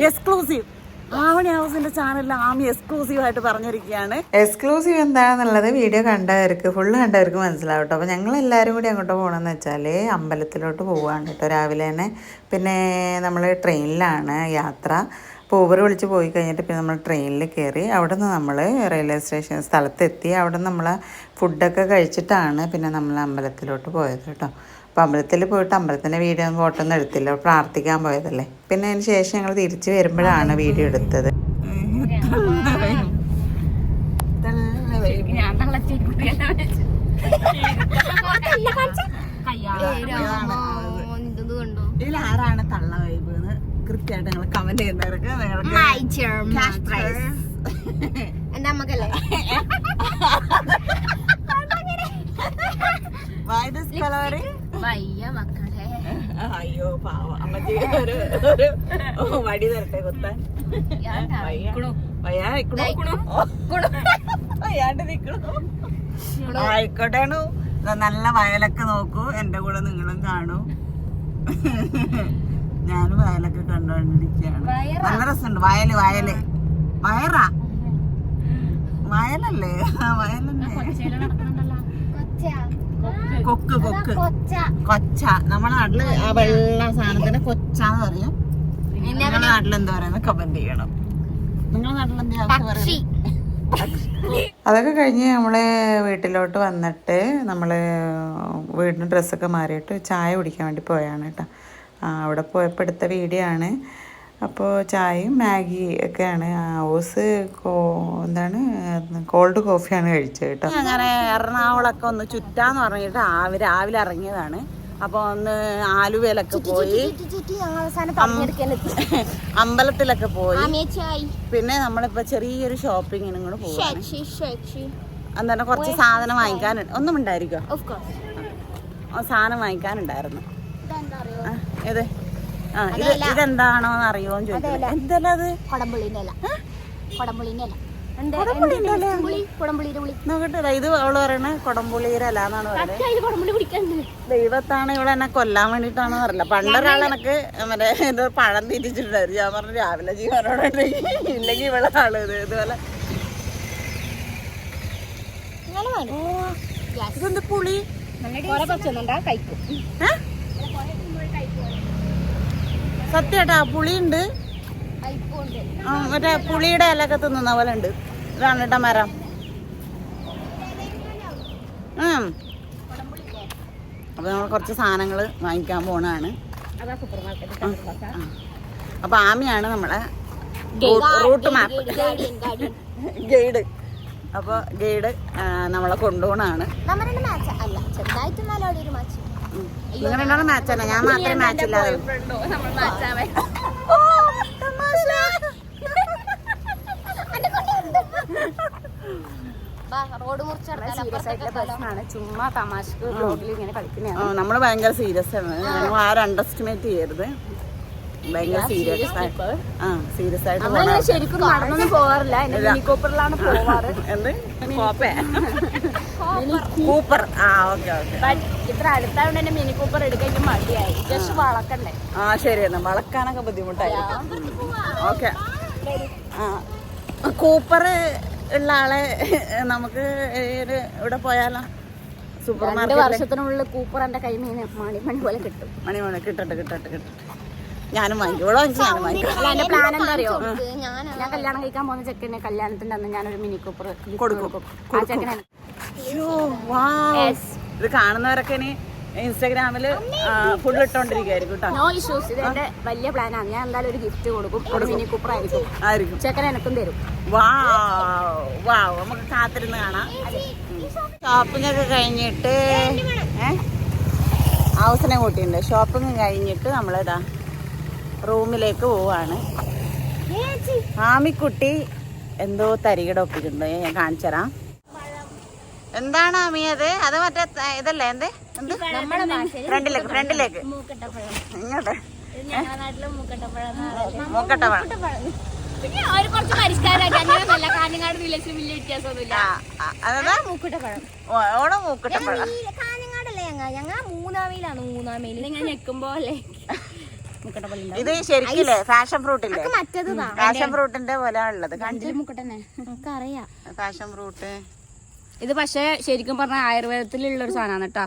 Exclusive Avani ഹൗസിന്റെ ചാനലിൽ Ami exclusive ആയിട്ട് പറഞ്ഞിരിക്കുകയാണ്. എക്സ്ക്ലൂസീവ് എന്താണെന്നുള്ളത് വീഡിയോ കണ്ടവർക്ക് ഫുള്ള് കണ്ടവർക്ക് മനസ്സിലാവും കേട്ടോ. അപ്പോൾ ഞങ്ങൾ എല്ലാവരും കൂടി അങ്ങോട്ട് പോകണമെന്ന് വെച്ചാൽ അമ്പലത്തിലോട്ട് പോവുകയാണ് കേട്ടോ രാവിലെ തന്നെ. പിന്നെ നമ്മൾ ട്രെയിനിലാണ് യാത്ര. അപ്പോൾ ഊബർ വിളിച്ച് പോയി കഴിഞ്ഞിട്ട് പിന്നെ നമ്മൾ ട്രെയിനിൽ കയറി അവിടെ നിന്ന് നമ്മൾ റെയിൽവേ സ്റ്റേഷൻ സ്ഥലത്തെത്തി. അവിടെ നിന്ന് നമ്മൾ ഫുഡൊക്കെ കഴിച്ചിട്ടാണ് പിന്നെ നമ്മൾ അമ്പലത്തിലോട്ട് പോയത് കേട്ടോ. അപ്പോൾ അമ്പലത്തിൽ പോയിട്ട് അമ്പലത്തിൻ്റെ വീഡിയോ ഫോട്ടോയൊന്നും എടുത്തില്ല, പ്രാർത്ഥിക്കാൻ പോയതല്ലേ. പിന്നെ അതിന് ശേഷം ഞങ്ങൾ തിരിച്ച് വരുമ്പോഴാണ് വീഡിയോ എടുത്തത്. ഇതിൽ ആരാണ് തള്ള വൈബ് എന്ന് കൃത്യമായിട്ട് നിങ്ങൾ കമന്റ് ചെയ്യുന്നവർക്ക് എന്റെ അമ്മക്കല്ലേ അയ്യോ പാവ അമ്മച്ചി ഒരു വടി തരട്ടെ കുത്താൻ. ആയിക്കോട്ടേണു. നല്ല വയലൊക്കെ നോക്കൂ, എന്റെ കൂടെ നിങ്ങളും കാണൂ. ഞാനും വയലൊക്കെ കണ്ടോണ്ടിരിക്കുകയാണ്. നല്ല രസമുണ്ട്. വയല് വയല് വയറാ വയലല്ലേ? വയലല്ലേ? കൊക്ക് കൊക്ക് കൊച്ച. നമ്മുടെ നാട്ടില് ആ വെള്ള സാധനത്തിന് കൊച്ചാന്ന് പറയും. നിങ്ങളുടെ നാട്ടിൽ എന്താ പറയുന്നത് കമന്റ് ചെയ്യണം. നിങ്ങളുടെ നാട്ടിൽ എന്താ പറയുന്നത്? അതൊക്കെ കഴിഞ്ഞ് നമ്മൾ വീട്ടിലോട്ട് വന്നിട്ട് നമ്മൾ വീടിന് ഡ്രസ്സൊക്കെ മാറിയിട്ട് ചായ കുടിക്കാൻ വേണ്ടി പോയാണ് കേട്ടോ. അവിടെ പോയപ്പോൾ എടുത്ത വീഡിയോ ആണ്. അപ്പോൾ ചായയും മാഗി ഒക്കെയാണ്. ഹൗസ് എന്താണ് കോൾഡ് കോഫിയാണ് കഴിച്ചത് കേട്ടോ. അങ്ങനെ എറണാകുളമൊക്കെ ഒന്ന് ചുറ്റാന്ന് പറഞ്ഞിട്ട് രാവിലെ ഇറങ്ങിയതാണ്. അപ്പോൾ ഒന്ന് ആലുവയിലൊക്കെ പോയി, അമ്പലത്തിലൊക്കെ പോയി. പിന്നെ നമ്മളിപ്പോൾ ചെറിയൊരു ഷോപ്പിങ്ങിനും കൂടെ പോവാണ്. എന്താണ് കുറച്ച് സാധനം വാങ്ങിക്കാനുണ്ട്. ഒന്നും ഉണ്ടായിരിക്കും, സാധനം വാങ്ങിക്കാനുണ്ടായിരുന്നു. ഏത് ഇതെന്താണോന്ന് അറിയോന്ന് ചോദിച്ചു. എന്തല്ല അത്? നോക്കട്ടെ. ഇത് അവള് പറയണ കൊടംപുളിയുടെ അല്ല എന്നാണ് പറയുന്നത്. ദൈവത്താണ് ഇവിടെ എന്നെ കൊല്ലാൻ വേണ്ടിട്ടാണെന്ന് പറയില്ല. പണ്ടൊരാൾ എനക്ക് മറ്റേ എന്തോ പഴം തിരിച്ചിട്ടുണ്ടായിരുന്നു. ഞാൻ പറഞ്ഞു രാവിലെ ജീവനോടുണ്ടെങ്കിൽ ഇല്ലെങ്കിൽ ഇവിടെ ആള് ഇതുപോലെ. ഇതെന്ത് പുളി? സത്യേട്ടാ പുളിയുണ്ട്. മറ്റേ പുളിയുടെ ഇലൊക്കെ തിന്നുന്ന പോലെ ഉണ്ട്. ഇതാണ് കേട്ടോ മരം. അപ്പൊ നമ്മൾ കുറച്ച് സാധനങ്ങൾ വാങ്ങിക്കാൻ പോണാണ്. അപ്പൊ ആമിയാണ് നമ്മളെ റൂട്ട് മാപ്പ് ഗൈഡ്. അപ്പൊ ഗൈഡ് നമ്മളെ കൊണ്ടുപോണാണ്. നിങ്ങളുടെ മാച്ച് തന്നെ, ഞാൻ മാത്രമേ മാച്ച് ഇല്ലാതെ. ചുമ്മാ തമാശക്ക് ബ്ലോഗിൽ ഇങ്ങനെ കളിക്കുന്നതാണ്. നമ്മള് ഭയങ്കര സീരിയസ് ആണ്. ഞങ്ങൾ ആരും അണ്ടർഎസ്റ്റിമേറ്റ് ചെയ്യരുത്. ഭയങ്കര സീരിയസ് ആയിട്ട് ശരിക്കും നടന്നൊന്നും പോവാറില്ല. മിനിക്കോപ്പറിലാണ് പോവാറ്. എന്ത് കൂപ്പർ? ഇത്ര അടുത്തായോണ്ട് എന്നെ മിനി കൂപ്പർ എടുക്കാൻ മടിയായി. ജസ്റ്റ് വളക്കണ്ടേ? ശരിയെന്നാ, വളക്കാനൊക്കെ ബുദ്ധിമുട്ടായി. ഓക്കെ. കൂപ്പർ ഉള്ള ആളെ നമുക്ക് ഇവിടെ പോയാലോ? Super market. 2 വർഷത്തിനുള്ളിൽ കൂപ്പർ എന്റെ കൈ മണി പോലെ കിട്ടും. മണി കിട്ടട്ടെ. ഞാനും വാങ്ങിക്കും. ഇവിടെ വാങ്ങിച്ചു ഞാനും വാങ്ങിക്കും. അല്ല, എന്റെ പ്ലാൻ എന്താ അറിയോ? ഞാൻ കല്യാണം കഴിക്കാൻ പോകുന്ന ചെക്കനെ കല്യാണത്തിന്റെ അന്ന് ഞാനൊരു മിനി കൂപ്പർ കൊടുക്കും. ഇത് കാണുന്നവരൊക്കെ ഇനി ഇൻസ്റ്റാഗ്രാമില് ഫുഡ് ഇട്ടോണ്ടിരിക്കും കേട്ടോ. No issues. ഇത് എന്റെ വലിയ പ്ലാനാണ്. ഞാൻ എന്തായാലും ഒരു ഗിഫ്റ്റ് കൊടുക്കും. മിനി കൂപ്പർ ആയിരിക്കും. ചെക്കൻ എനക്കും തരും. നമുക്ക് കാത്തിരുന്ന് കാണാം. ഷോപ്പിംഗ് ഒക്കെ കഴിഞ്ഞിട്ട് ഹൗസിനെ കൂട്ടിയുണ്ട്. ഷോപ്പിംഗ് കഴിഞ്ഞിട്ട് നമ്മളിതാ റൂമിലേക്ക് പോവാണ്. ആമിക്കുട്ടി എന്തോ തരികിട ഒപ്പിക്കുന്നുണ്ടോ? ഞാൻ കാണിച്ചു തരാം. എന്താണ് ആമി അത്? അത് മറ്റേ ഇതല്ലേ? ഫ്രണ്ടിലേക്ക് ഇങ്ങോട്ട് മൂക്കട്ടപ്പഴം. ഓണം മൂക്കട്ടപ്പഴം. ഞങ്ങൾ മൂന്നാമയിലാണ്. ഞെക്കുമ്പോ അല്ലേ മുക്കട്ടപ്പള്ളി ഇത് ശരിക്കില്ലേ ഫാഷൻ ഫ്രൂട്ട് ഇല്ലേ? മറ്റേത് ഫാഷൻ ഫ്രൂട്ടിന്റെ പോലെ ഉള്ളത് മുക്കട്ടന്നെ നമുക്കറിയാം ഫാഷൻ ഫ്രൂട്ട്. ഇത് പക്ഷേ ശരിക്കും പറഞ്ഞാൽ ആയുർവേദത്തിലുള്ള ഒരു സാധനമാണ് കേട്ടോ.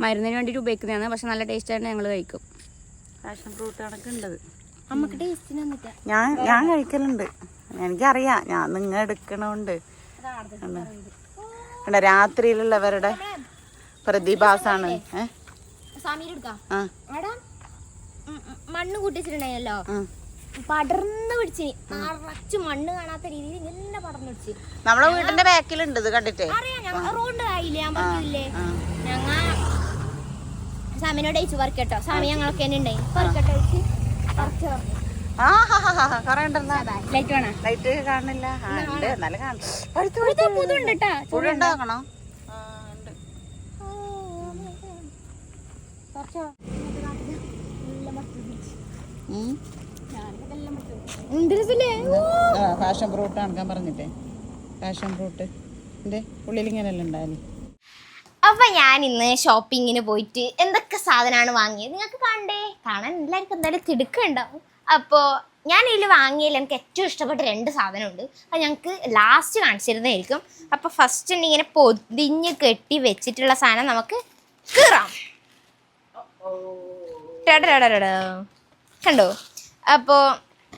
മരുന്നിന് വേണ്ടിട്ട് ഉപയോഗിക്കുന്നതാണ്. പക്ഷെ നല്ല ടേസ്റ്റ് ആയിട്ട് ഞങ്ങൾ കഴിക്കും. ഫാഷൻ ഫ്രൂട്ട് കണക്കുണ്ടത്. നമുക്ക് ടേസ്റ്റിന് ഞാൻ കഴിക്കലുണ്ട്, എനിക്കറിയാം. ഞാൻ നിങ്ങൾ എടുക്കണോണ്ട് രാത്രിയിലുള്ളവരുടെ പ്രതിഭാസാണ്. മണ്ണ് കൂട്ടിച്ചിട്ടുണ്ടായല്ലോ, പടർന്ന് പിടിച്ച് നിറച്ച് മണ്ണ് കാണാത്ത രീതിയിൽ ഇങ്ങനെ പടർന്ന് പിടിച്ച്. നമ്മളെ വീടിന്റെ ബാക്കിലുണ്ട് ഇത് കണ്ടിട്ടേ. അറിയാം, റോഡ് ആയില്ലേ ഞാൻ പറഞ്ഞില്ലേ. ഞങ്ങ സാമിനോട് അയച്ചു പറിക്കട്ടോ. സാമി ഞങ്ങളൊക്കെ തന്നെ ഉണ്ടായി പറിക്കട്ടോ വെച്ച് പറിച്ചു പറഞ്ഞു. ലൈറ്റ് വേണം, ലൈറ്റ് കാണില്ല. പുതുണ്ടാക്കണോ? ഫാഷൻ ഫ്രൂട്ട് കണക്കാൻ പറഞ്ഞിട്ടേ. ഫാഷൻ ഫ്രൂട്ട് ഉള്ളിൽ ഇങ്ങനെയല്ല ഉണ്ടായാലും. അപ്പൊ ഞാൻ ഇന്ന് ഷോപ്പിങ്ങിന് പോയിട്ട് എന്തൊക്കെ സാധനമാണ് വാങ്ങിയത് നിങ്ങൾക്ക് കാണാൻ എല്ലാവർക്കും എന്തായാലും തിടുക്കുണ്ടാവും. അപ്പോൾ ഞാൻ ഇതിൽ വാങ്ങിയതിൽ എനിക്ക് ഏറ്റവും ഇഷ്ടപ്പെട്ട 2 സാധനമുണ്ട്. അത് ഞങ്ങൾക്ക് ലാസ്റ്റ് കാണിച്ചിരുന്നതായിരിക്കും. അപ്പോൾ ഫസ്റ്റ് ഇങ്ങനെ പൊതിഞ്ഞ് കെട്ടി വെച്ചിട്ടുള്ള സാധനം നമുക്ക് കീറാം. കണ്ടോ? അപ്പോൾ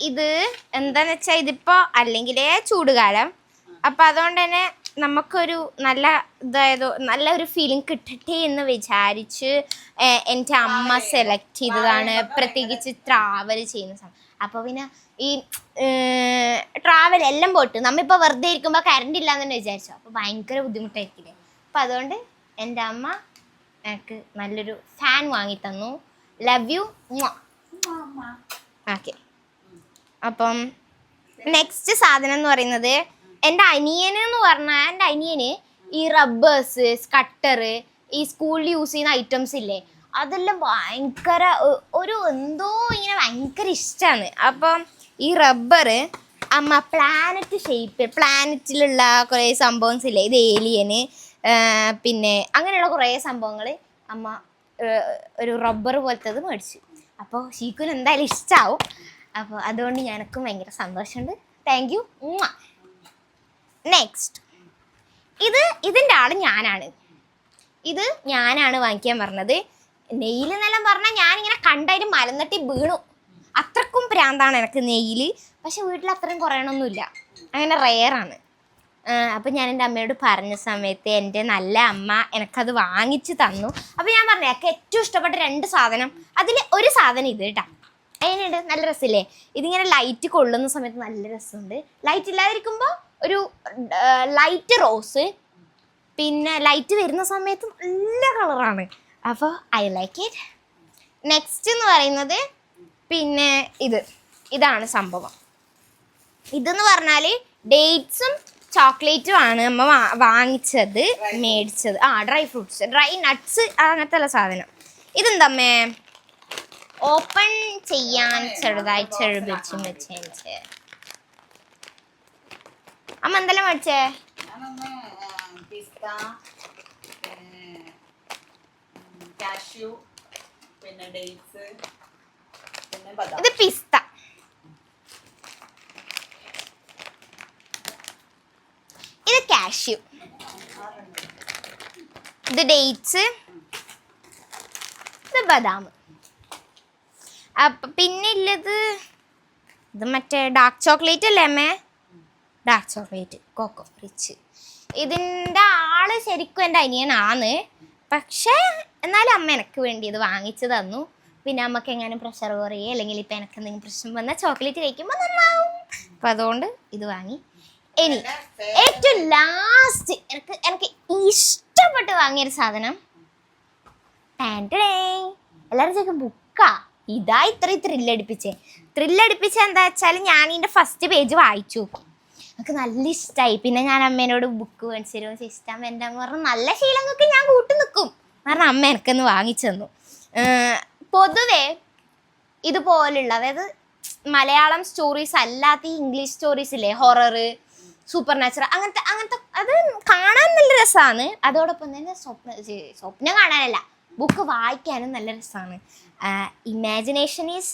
ഇത് എന്താന്ന് വെച്ചാൽ ഇതിപ്പോൾ അല്ലെങ്കിലേ ചൂടുകാലം. അപ്പം അതുകൊണ്ട് തന്നെ നമുക്കൊരു നല്ലൊരു ഫീലിംഗ് കിട്ടട്ടെ എന്ന് വിചാരിച്ച് എൻ്റെ അമ്മ സെലക്ട് ചെയ്തതാണ്. പ്രത്യേകിച്ച് ട്രാവൽ ചെയ്യുന്ന സമയം. അപ്പോൾ പിന്നെ ഈ ട്രാവൽ എല്ലാം പോയിട്ട് നമ്മളിപ്പോൾ വെറുതെ ഇരിക്കുമ്പോൾ കറണ്ട് ഇല്ലാന്ന് തന്നെ വിചാരിച്ചു. അപ്പോൾ ഭയങ്കര ബുദ്ധിമുട്ടായിരിക്കില്ലേ. അപ്പം അതുകൊണ്ട് എൻ്റെ അമ്മ എനിക്ക് നല്ലൊരു ഫാൻ വാങ്ങി തന്നു. Love you. ഓക്കെ. അപ്പം നെക്സ്റ്റ് സാധനം എന്ന് പറയുന്നത് എൻ്റെ അനിയന് ഈ റബ്ബേഴ്സ്, സ്കട്ടറ്, ഈ സ്കൂളിൽ യൂസ് ചെയ്യുന്ന ഐറ്റംസ് ഇല്ലേ, അതെല്ലാം ഭയങ്കര എന്തോ ഇങ്ങനെ ഭയങ്കര ഇഷ്ടമാണ്. അപ്പം ഈ റബ്ബർ അമ്മ പ്ലാനറ്റിലുള്ള കുറേ സംഭവംസ് ഇല്ലേ, ഇത് ഏലിയന്, പിന്നെ അങ്ങനെയുള്ള കുറേ സംഭവങ്ങൾ അമ്മ ഒരു റബ്ബർ പോലത്തത് മേടിച്ചു. അപ്പോൾ ഷീക്കുന് എന്തായാലും ഇഷ്ടമാവും. അപ്പോൾ അതുകൊണ്ട് എനിക്കും ഭയങ്കര സന്തോഷമുണ്ട്. Thank you. നെക്സ്റ്റ് ഇതിൻ്റെ ആൾ ഞാനാണ്. ഇത് ഞാനാണ് വാങ്ങിക്കാൻ പറഞ്ഞത്. നെയ്യിൽ എന്നെല്ലാം പറഞ്ഞാൽ ഞാനിങ്ങനെ കണ്ടായിട്ട് മലന്നിട്ട് വീണു. അത്രക്കും പ്രാന്താണ് എനിക്ക് നെയ്യിൽ. പക്ഷെ വീട്ടിൽ അത്രയും കുറയണമൊന്നുമില്ല, അങ്ങനെ റെയറാണ്. അപ്പം ഞാൻ എൻ്റെ അമ്മയോട് പറഞ്ഞ സമയത്ത് എൻ്റെ നല്ല അമ്മ എനിക്കത് വാങ്ങിച്ച് തന്നു. അപ്പോൾ ഞാൻ പറഞ്ഞു എനിക്ക് ഏറ്റവും ഇഷ്ടപ്പെട്ട 2 സാധനം, അതിൽ ഒരു സാധനം ഇത് കേട്ടോ. അതിനുണ്ട്, നല്ല രസമില്ലേ? ഇതിങ്ങനെ ലൈറ്റ് കൊള്ളുന്ന സമയത്ത് നല്ല രസമുണ്ട്. ലൈറ്റ് ഇല്ലാതിരിക്കുമ്പോൾ ഒരു ലൈറ്റ് റോസ്, പിന്നെ ലൈറ്റ് വരുന്ന സമയത്ത് നല്ല കളറാണ്. അപ്പോൾ ഐ ലൈക്ക് ഇറ്റ്. നെക്സ്റ്റ് എന്ന് പറയുന്നത് പിന്നെ ഇതാണ് സംഭവം. ഇതെന്ന് പറഞ്ഞാൽ ഡേറ്റ്സും ചോക്ലേറ്റും ആണ് അമ്മ മേടിച്ചത്. ഡ്രൈ ഫ്രൂട്ട്സ്, ഡ്രൈ നട്ട്സ്, അങ്ങനത്തെ ഉള്ള സാധനം. ഇതെന്തമ്മേ ഓപ്പൺ ചെയ്യാൻ ചെറുതായി വെച്ച് അമ്മ എന്തെല്ലാം മേടിച്ചേ? ഇത് പിസ്ത, ഇത് കാഷ്യൂ, ഇത് ഡേറ്റ്സ്, ഇത് ബദാം. അപ്പം പിന്നെ ഉള്ളത് ഇത് മറ്റേ ഡാർക്ക് ചോക്ലേറ്റ് അല്ലേ അമ്മേ? Dark chocolate, cocoa rich. ഇതിൻ്റെ ആള് ശരിക്കും എൻ്റെ അനിയനാണ്. പക്ഷേ എന്നാലും അമ്മ എനിക്ക് വേണ്ടി ഇത് വാങ്ങിച്ചു തന്നു. പിന്നെ അമ്മക്ക് എങ്ങനെ പ്രഷർ കുറയുക അല്ലെങ്കിൽ ഇപ്പം എനിക്ക് എന്തെങ്കിലും പ്രശ്നം വന്നാൽ ചോക്ലേറ്റ് കഴിക്കുമ്പോൾ നന്നാവും. അപ്പം അതുകൊണ്ട് ഇത് വാങ്ങി. ഇനി ഏറ്റവും ലാസ്റ്റ് എനിക്ക് ഇഷ്ടപ്പെട്ട് വാങ്ങിയൊരു സാധനം, എല്ലാവരും ചോദിക്കും ബുക്കാ. ഇതാ ഇത്രയും ത്രില്ലടിപ്പിച്ച എന്താ വെച്ചാൽ ഞാൻ ഇതിൻ്റെ ഫസ്റ്റ് പേജ് വായിച്ചു നോക്കും. എനിക്ക് നല്ല ഇഷ്ടമായി. പിന്നെ ഞാൻ അമ്മേനോട് ബുക്ക് മേടിച്ചു തരുമോ ഇഷ്ടം. എൻ്റെ അമ്മ പറഞ്ഞു നല്ല ശീലങ്ങൾക്ക് ഞാൻ കൂട്ടി നിൽക്കും. കാരണം അമ്മ എനിക്കൊന്ന് വാങ്ങിച്ചു തന്നു. പൊതുവേ ഇതുപോലുള്ള, അതായത് മലയാളം സ്റ്റോറീസ് അല്ലാത്ത ഈ ഇംഗ്ലീഷ് സ്റ്റോറീസ് ഇല്ലേ, ഹൊറർ, സൂപ്പർ നാച്ചുറൽ, അങ്ങനത്തെ അത് കാണാൻ നല്ല രസമാണ്. അതോടൊപ്പം തന്നെ സ്വപ്നം കാണാനല്ല, ബുക്ക് വായിക്കാനും നല്ല രസമാണ്. Imagination is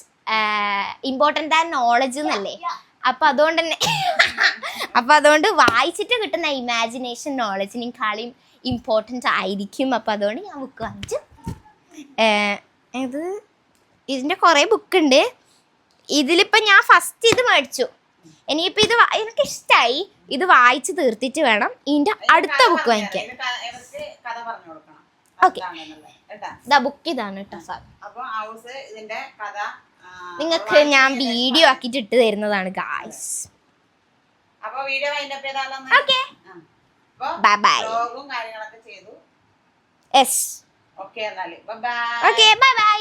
important and knowledge എന്നല്ലേ. അപ്പം അതുകൊണ്ട് തന്നെ അപ്പം അതുകൊണ്ട് വായിച്ചിട്ട് കിട്ടുന്ന ഇമാജിനേഷൻ നോളജിനേക്കാളും ഇമ്പോർട്ടൻ്റ് ആയിരിക്കും. അപ്പം അതുകൊണ്ട് ഞാൻ ബുക്ക് വാങ്ങിച്ചു. ഇതിൻ്റെ കുറേ ബുക്കുണ്ട്. ഇതിലിപ്പോൾ ഞാൻ ഫസ്റ്റ് ഇത് മേടിച്ചു. ഇനിയിപ്പോൾ ഇത് എനിക്കിഷ്ടമായി. ഇത് വായിച്ച് തീർത്തിട്ട് വേണം ഇതിൻ്റെ അടുത്ത ബുക്ക് വാങ്ങിക്കാൻ. ഓക്കെ, ഇതാ ബുക്ക് ഇതാണ് കേട്ടോ സാർ. നിങ്ങൾക്ക് ഞാൻ വീഡിയോ ആക്കിയിട്ട് ഇട്ട് തരുന്നതാണ് guys. Okay, bye bye. Yes, okay, bye bye.